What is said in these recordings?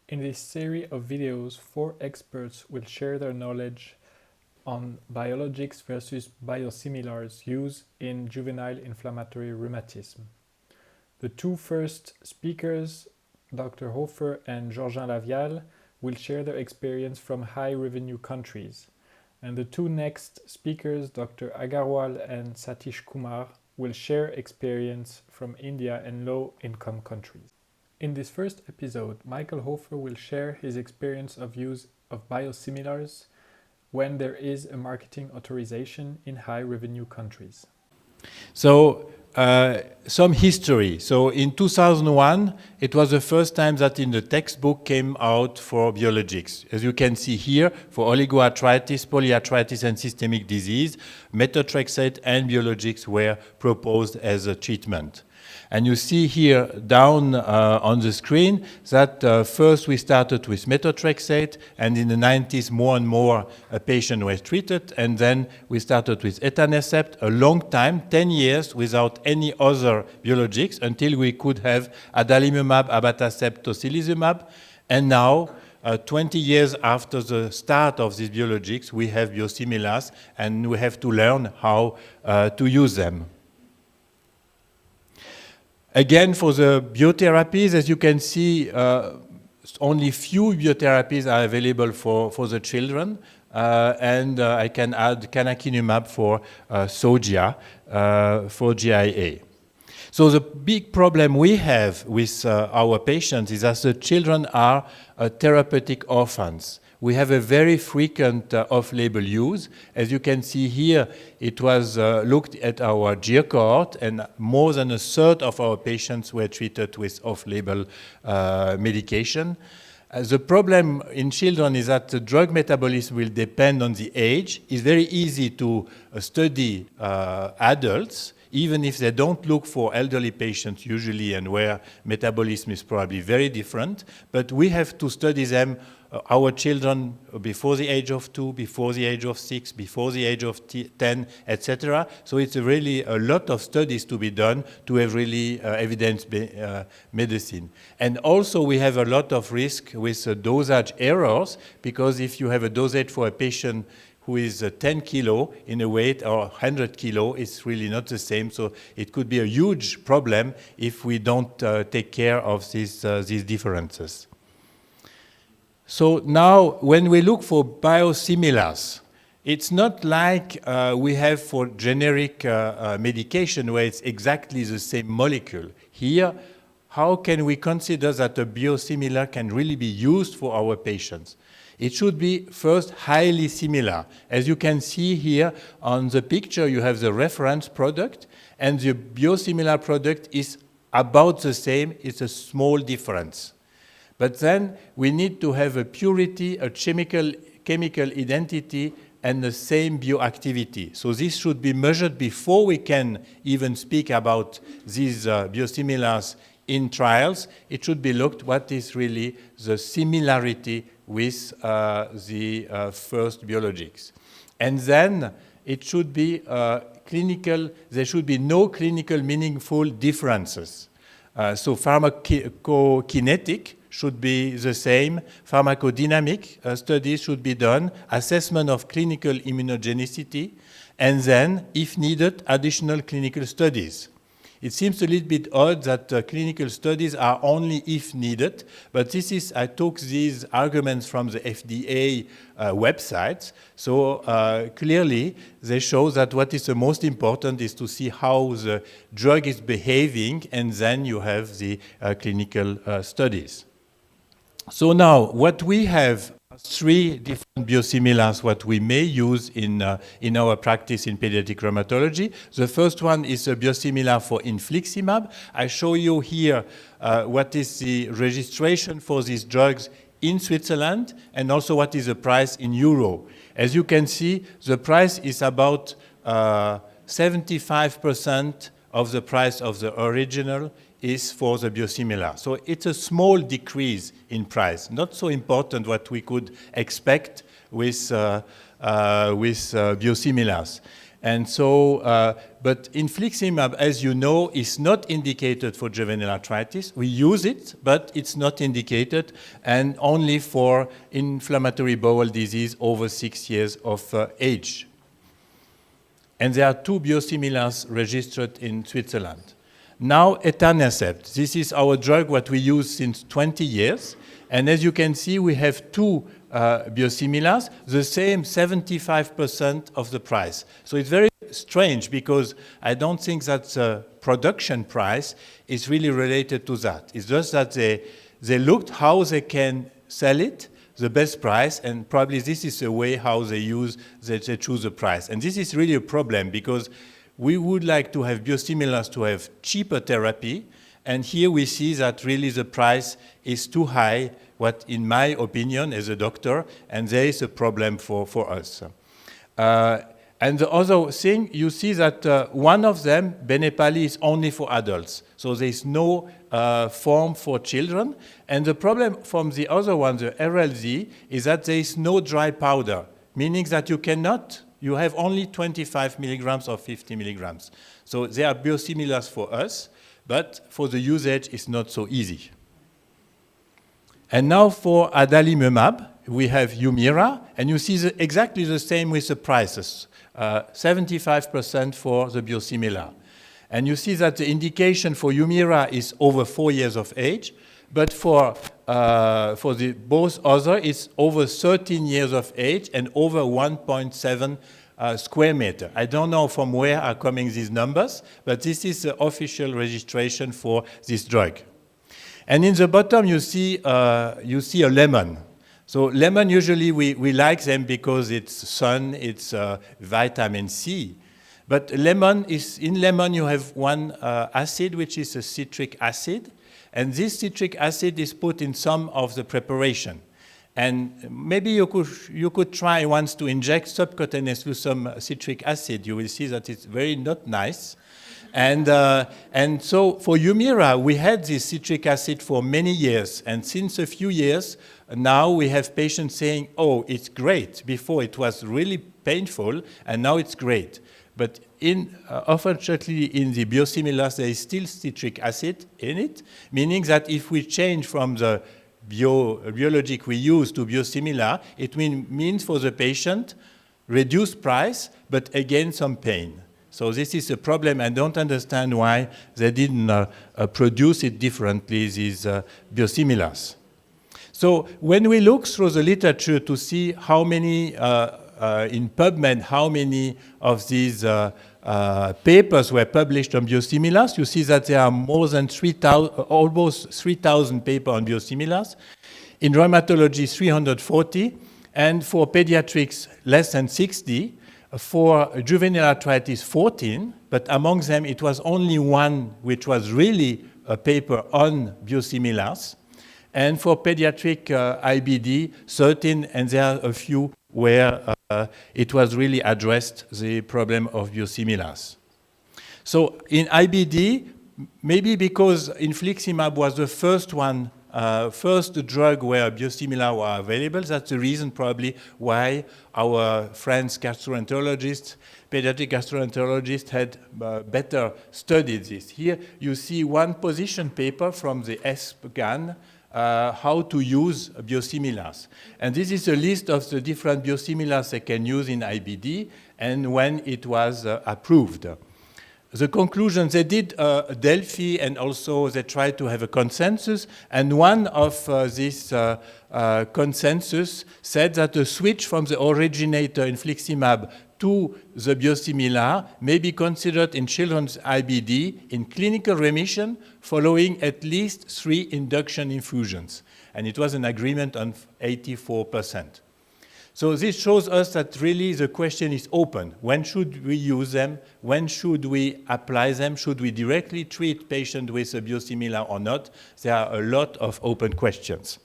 In this series of videos, 4 experts will share their knowledge on biologics versus biosimilars used in juvenile inflammatory rheumatism. The 2 first speakers, Dr. Hofer and Georgin Lavial, will share their experience from high-revenue countries. And the 2 next speakers, Dr. Agarwal and Satish Kumar, will share experience from India and low-income countries. In this first episode, Michael Hofer will share his experience of use of biosimilars when there is a marketing authorization in high-revenue countries. So, some history. So in 2001, it was the first time that in the textbook came out for biologics. As you can see here, for oligoarthritis, polyarthritis, and systemic disease, methotrexate and biologics were proposed as a treatment. And you see here down on the screen that first we started with methotrexate, and in the 90s more and more patients were treated, and then we started with etanercept, a long time, 10 years without any other biologics, until we could have adalimumab, abatacept, tocilizumab, and now 20 years after the start of these biologics, we have biosimilars, and we have to learn how to use them. Again, for the biotherapies, as you can see, only few biotherapies are available for the children, and I can add canakinumab for Sogia, for GIA. So the big problem we have with our patients is that the children are therapeutic orphans. We have a very frequent off-label use. As you can see here, it was looked at our JIR cohort, and more than a third of our patients were treated with off-label medication. The problem in children is that the drug metabolism will depend on the age. It's very easy to study adults, even if they don't look for elderly patients usually, and where metabolism is probably very different. But we have to study them, our children, before the age of 2, before the age of 6, before the age of 10, etc. So it's really a lot of studies to be done to have really evidence-based medicine. And also we have a lot of risk with dosage errors, because if you have a dosage for a patient who is 10 kilo in a weight or 100 kilo, it's really not the same. So it could be a huge problem if we don't take care of these differences. So now when we look for biosimilars, it's not like we have for generic medication where it's exactly the same molecule. Here, how can we consider that a biosimilar can really be used for our patients? It should be first highly similar. As you can see here on the picture, you have the reference product, and the biosimilar product is about the same. It's a small difference. But then we need to have a purity, a chemical identity, and the same bioactivity. So this should be measured before we can even speak about these biosimilars in trials. It should be looked what is really the similarity with the first biologics. And then it should be clinical, there should be no clinical meaningful differences. So pharmacokinetic should be the same, pharmacodynamic studies should be done, assessment of clinical immunogenicity, and then, if needed, additional clinical studies. It seems a little bit odd that clinical studies are only if needed, but I took these arguments from the FDA websites. So clearly, they show that what is the most important is to see how the drug is behaving, and then you have the clinical studies. So now, what we have 3 different biosimilars what we may use in our practice in pediatric rheumatology. The first one is a biosimilar for infliximab. I show you here what is the registration for these drugs in Switzerland, and also what is the price in euro. As you can see, the price is about 75% of the price of the original is for the biosimilar. So it's a small decrease in price, not so important what we could expect with biosimilars. And so, but infliximab, as you know, is not indicated for juvenile arthritis. We use it, but it's not indicated, and only for inflammatory bowel disease over 6 years of age. And there are 2 biosimilars registered in Switzerland. Now, etanercept. This is our drug what we use since 20 years. And as you can see, we have 2 biosimilars, the same 75% of the price. So it's very strange because I don't think that the production price is really related to that. It's just that they looked how they can sell it, the best price, and probably this is the way how they choose the price. And this is really a problem because we would like to have biosimilars to have cheaper therapy, and here we see that really the price is too high, what in my opinion as a doctor, and there is a problem for us. And the other thing, you see that one of them, Benepali, is only for adults. So there is no form for children. And the problem from the other one, the RLZ, is that there is no dry powder, meaning that you have only 25 milligrams or 50 milligrams. So they are biosimilars for us, but for the usage, it's not so easy. And now for adalimumab, we have Humira, and you see exactly the same with the prices, 75% for the biosimilar. And you see that the indication for Humira is over 4 years of age, but for the both other, it's over 13 years of age and over 1.7 square meter. I don't know from where are coming these numbers, but this is the official registration for this drug. And in the bottom, you see a lemon. So lemon, usually we like them because it's sun, it's vitamin C. But in lemon you have one acid, which is a citric acid. And this citric acid is put in some of the preparation. And maybe you could try once to inject subcutaneous with some citric acid. You will see that it's very not nice. And so for Humira, we had this citric acid for many years. And since a few years, now we have patients saying, oh, it's great. Before it was really painful, and now it's great. But unfortunately, in the biosimilars, there is still citric acid in it, meaning that if we change from the biologic we use to biosimilar, it means for the patient reduced price, but again some pain. So this is a problem. I don't understand why they didn't produce it differently, these biosimilars. So when we look through the literature to see how many, in PubMed, how many of these papers were published on biosimilars, you see that there are more than almost 3,000 papers on biosimilars. In rheumatology, 340, and for pediatrics, less than 60. For juvenile arthritis, 14, but among them it was only one which was really a paper on biosimilars. And for pediatric IBD, 13, and there are a few where it was really addressed, the problem of biosimilars. So in IBD, maybe because infliximab was the first one, first drug where biosimilars were available, that's the reason probably why our friends gastroenterologists, pediatric gastroenterologists had better studied this. Here you see one position paper from the ESPGAN, how to use biosimilars. And this is a list of the different biosimilars they can use in IBD and when it was approved. The conclusion, they did Delphi, and also they tried to have a consensus, and one of this consensus said that the switch from the originator infliximab to the biosimilar may be considered in children's IBD in clinical remission following at least 3 induction infusions. And it was an agreement on 84%. So this shows us that really the question is open. When should we use them? When should we apply them? Should we directly treat patients with a biosimilar or not? There are a lot of open questions.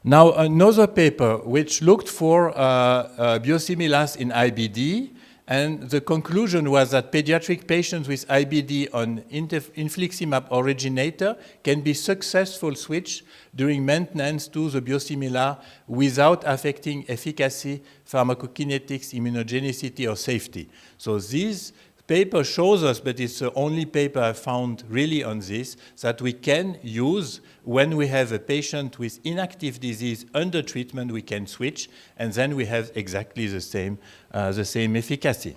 Now, another paper which looked for biosimilars in IBD, And the conclusion was that pediatric patients with IBD on infliximab originator can be successful switch during maintenance to the biosimilar without affecting efficacy, pharmacokinetics, immunogenicity, or safety. So this paper shows us, but it's the only paper I found really on this, that we can use when we have a patient with inactive disease under treatment, we can switch, and then we have exactly the same efficacy.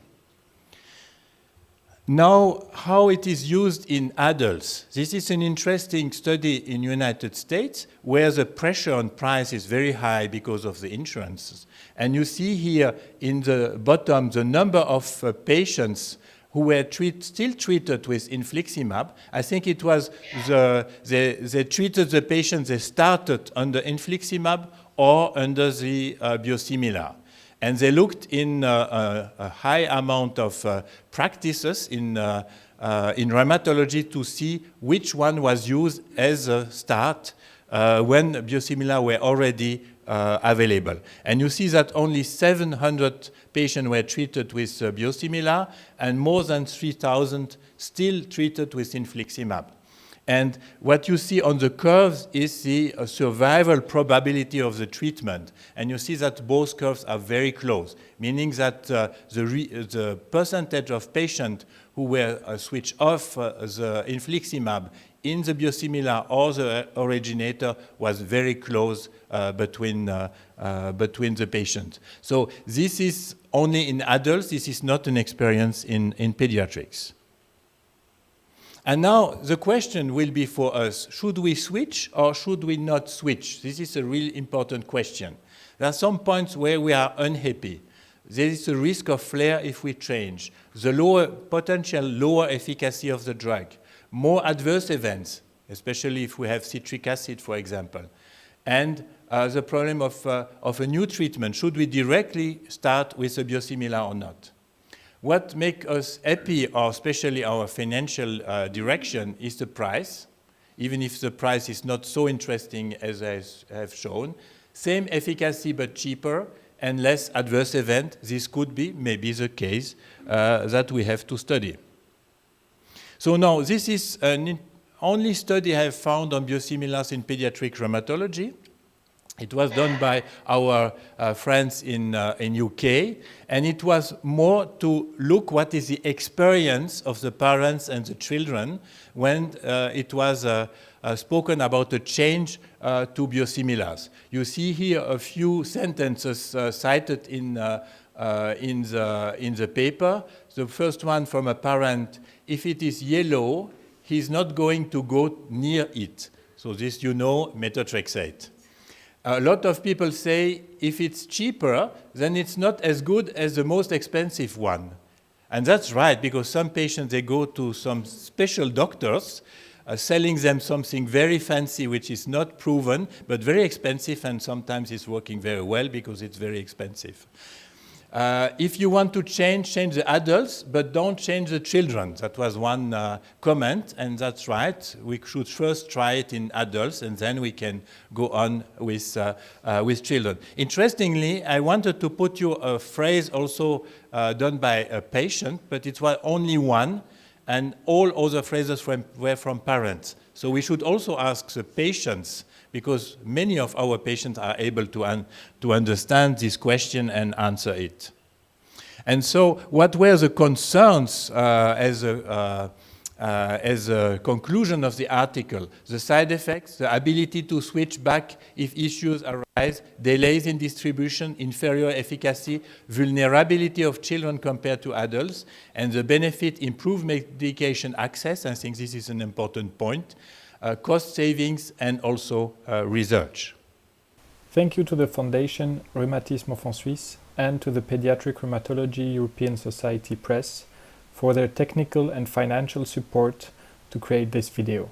Now, how it is used in adults. This is an interesting study in the United States where the pressure on price is very high because of the insurances. And you see here in the bottom the number of patients who were still treated with infliximab. I think it was they treated the patients they started under infliximab or under the biosimilar. And they looked in a high amount of practices in rheumatology to see which one was used as a start when biosimilar were already available. And you see that only 700 patients were treated with biosimilar and more than 3,000 still treated with infliximab. And what you see on the curves is the survival probability of the treatment. And you see that both curves are very close, meaning that the percentage of patients who were switched off the infliximab in the biosimilar or the originator was very close between the patients. So this is only in adults. This is not an experience in pediatrics. And now the question will be for us, should we switch or should we not switch? This is a really important question. There are some points where we are unhappy. There is a risk of flare if we change. The potential lower efficacy of the drug. More adverse events, especially if we have citric acid, for example. And the problem of a new treatment. Should we directly start with a biosimilar or not? What makes us happy, or especially our financial direction, is the price, even if the price is not so interesting as I have shown. Same efficacy but cheaper and less adverse event. This could be maybe the case that we have to study. So now this is an only study I have found on biosimilars in pediatric rheumatology. It was done by our friends in UK, and it was more to look what is the experience of the parents and the children when it was spoken about a change to biosimilars. You see here a few sentences cited in the paper. The first one from a parent: if it is yellow, he's not going to go near it. So this, you know, methotrexate. A lot of people say if it's cheaper, then it's not as good as the most expensive one. And that's right, because some patients, they go to some special doctors selling them something very fancy, which is not proven, but very expensive, and sometimes it's working very well because it's very expensive. If you want to change the adults, but don't change the children. That was one comment, and that's right. We should first try it in adults, and then we can go on with children. Interestingly, I wanted to put you a phrase also done by a patient, but it was only one, and all other phrases were from parents. So we should also ask the patients, because many of our patients are able to understand this question and answer it. And so what were the concerns as a conclusion of the article? The side effects, the ability to switch back if issues arise, delays in distribution, inferior efficacy, vulnerability of children compared to adults, and the benefit, improved medication access. I think this is an important point. Cost savings, and also research. Thank you to the Foundation Rheumatisme en Suisse and to the Pediatric Rheumatology European Society Press for their technical and financial support to create this video.